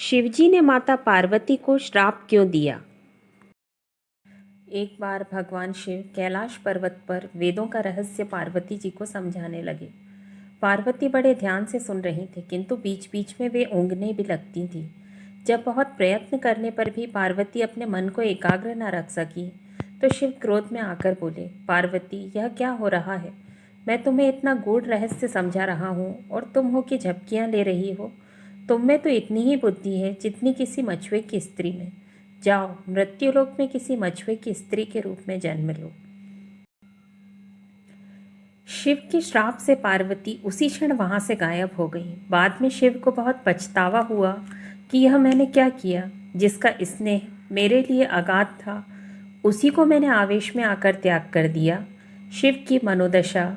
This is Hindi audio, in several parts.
शिवजी ने माता पार्वती को श्राप क्यों दिया? एक बार भगवान शिव कैलाश पर्वत पर वेदों का रहस्य पार्वती जी को समझाने लगे। पार्वती बड़े ध्यान से सुन रही थी, किंतु बीच बीच में वे ऊँघने भी लगती थी। जब बहुत प्रयत्न करने पर भी पार्वती अपने मन को एकाग्र न रख सकी तो शिव क्रोध में आकर बोले, पार्वती, यह क्या हो रहा है? मैं तुम्हें इतना गूढ़ रहस्य समझा रहा हूँ और तुम हो कि झपकियाँ ले रही हो। तुम में तो इतनी ही बुद्धि है जितनी किसी मछुए की स्त्री में। जाओ, मृत्युलोक में किसी मछुए की स्त्री के रूप में जन्म लो। शिव के श्राप से पार्वती उसी क्षण वहां से गायब हो गई। बाद में शिव को बहुत पछतावा हुआ कि यह मैंने क्या किया। जिसका स्नेह मेरे लिए अगाध था, उसी को मैंने आवेश में आकर त्याग कर दिया। शिव की मनोदशा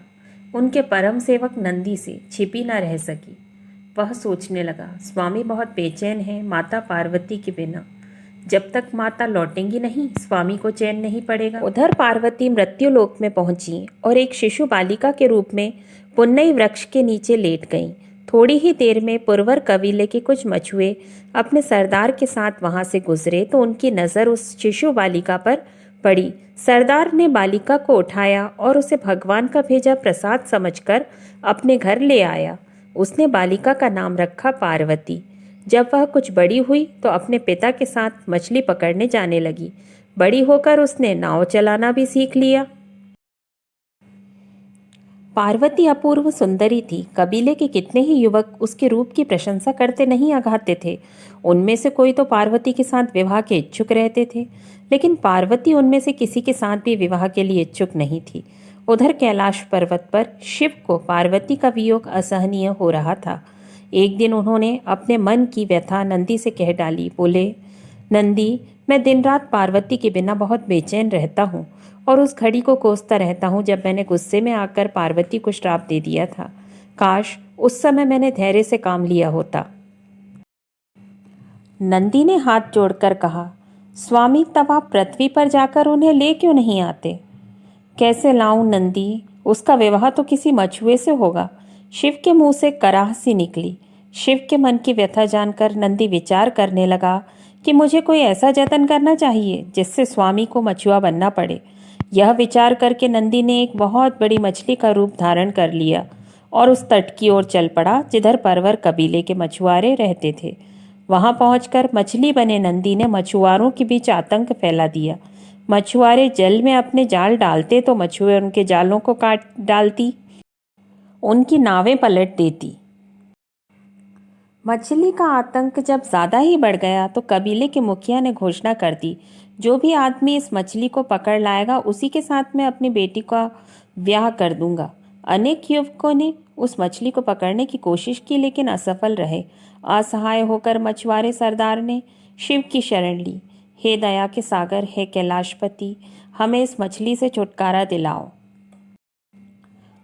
उनके परम सेवक नंदी से छिपी न रह सकी। वह सोचने लगा, स्वामी बहुत बेचैन हैं माता पार्वती के बिना। जब तक माता लौटेंगी नहीं, स्वामी को चैन नहीं पड़ेगा। उधर पार्वती मृत्युलोक में पहुंची और एक शिशु बालिका के रूप में पुन्नई वृक्ष के नीचे लेट गईं। थोड़ी ही देर में पुरवर कबीले के कुछ मछुए अपने सरदार के साथ वहां से गुजरे तो उनकी नज़र उस शिशु बालिका पर पड़ी। सरदार ने बालिका को उठाया और उसे भगवान का भेजा प्रसाद समझकर अपने घर ले आया। उसने बालिका का नाम रखा पार्वती। जब वह कुछ बड़ी हुई तो अपने पिता के साथ मछली पकड़ने जाने लगी। बड़ी होकर उसने नाव चलाना भी सीख लिया। पार्वती अपूर्व सुंदरी थी। कबीले के कितने ही युवक उसके रूप की प्रशंसा करते नहीं अघाते थे। उनमें से कोई तो पार्वती के साथ विवाह के इच्छुक रहते थे, लेकिन पार्वती उनमें से किसी के साथ भी विवाह के लिए इच्छुक नहीं थी। उधर कैलाश पर्वत पर शिव को पार्वती का वियोग असहनीय हो रहा था। एक दिन उन्होंने अपने मन की व्यथा नंदी से कह डाली। बोले, नंदी, मैं दिन रात पार्वती के बिना बहुत बेचैन रहता हूँ और उस घड़ी को कोसता रहता हूँ जब मैंने गुस्से में आकर पार्वती को श्राप दे दिया था। काश उस समय मैंने धैर्य से काम लिया होता। नंदी ने हाथ जोड़कर कहा, स्वामी, तब आप पृथ्वी पर जाकर उन्हें ले क्यों नहीं आते? कैसे लाऊं नंदी, उसका विवाह तो किसी मछुए से होगा। शिव के मुंह से कराह सी निकली। शिव के मन की व्यथा जानकर नंदी विचार करने लगा कि मुझे कोई ऐसा जतन करना चाहिए जिससे स्वामी को मछुआ बनना पड़े। यह विचार करके नंदी ने एक बहुत बड़ी मछली का रूप धारण कर लिया और उस तट की ओर चल पड़ा जिधर परवर कबीले के मछुआरे रहते थे। वहां पहुंचकर मछली बने नंदी ने मछुआरों के बीच आतंक फैला दिया। मछुआरे जल में अपने जाल डालते तो मछुए उनके जालों को काट डालती, उनकी नावें पलट देती। मछली का आतंक जब ज्यादा ही बढ़ गया तो कबीले के मुखिया ने घोषणा कर दी, जो भी आदमी इस मछली को पकड़ लाएगा उसी के साथ मैं अपनी बेटी का ब्याह कर दूंगा। अनेक युवकों ने उस मछली को पकड़ने की कोशिश की, लेकिन असफल रहे। असहाय होकर मछुआरे सरदार ने शिव की शरण ली। हे दया के सागर, हे कैलाशपति, हमें इस मछली से छुटकारा दिलाओ।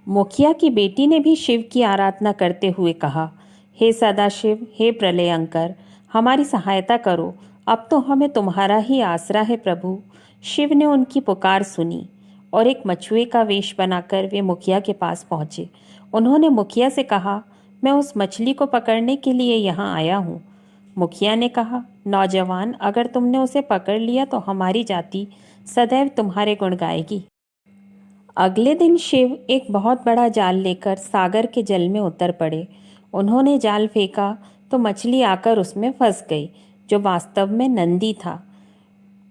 मुखिया की बेटी ने भी शिव की आराधना करते हुए कहा, हे सदाशिव, हे प्रलयंकर, हमारी सहायता करो। अब तो हमें तुम्हारा ही आसरा है प्रभु। शिव ने उनकी पुकार सुनी और एक मछुए का वेश बनाकर वे मुखिया के पास पहुंचे। उन्होंने मुखिया से कहा, मैं उस मछली को पकड़ने के लिए यहाँ आया हूँ। मुखिया ने कहा, नौजवान, अगर तुमने उसे पकड़ लिया तो हमारी जाति सदैव तुम्हारे गुण गाएगी। अगले दिन शिव एक बहुत बड़ा जाल लेकर सागर के जल में उतर पड़े। उन्होंने जाल फेंका तो मछली आकर उसमें फंस गई, जो वास्तव में नंदी था।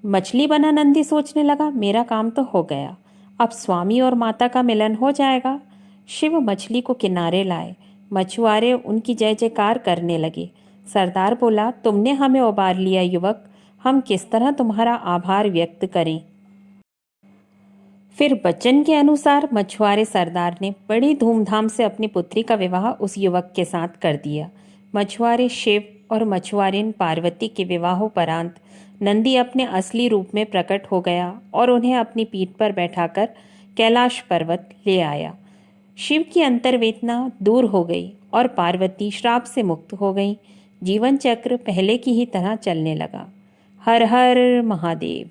मछली बना नंदी सोचने लगा, मेरा काम तो हो गया, अब स्वामी और माता का मिलन हो जाएगा। शिव मछली को किनारे लाए। मछुआरे उनकी जय जयकार करने लगे। सरदार बोला, तुमने हमें उबार लिया युवक, हम किस तरह तुम्हारा आभार व्यक्त करें। फिर वचन के अनुसार मछुआरे सरदार ने बड़ी धूमधाम से अपनी पुत्री का विवाह उस युवक के साथ कर दिया। मछुआरे शिव और मछुआरिन पार्वती के विवाहोपरांत नंदी अपने असली रूप में प्रकट हो गया और उन्हें अपनी पीठ पर बैठाकर कैलाश पर्वत ले आया। शिव की अंतर्वेदना दूर हो गई और पार्वती श्राप से मुक्त हो गई। जीवन चक्र पहले की ही तरह चलने लगा। हर हर महादेव।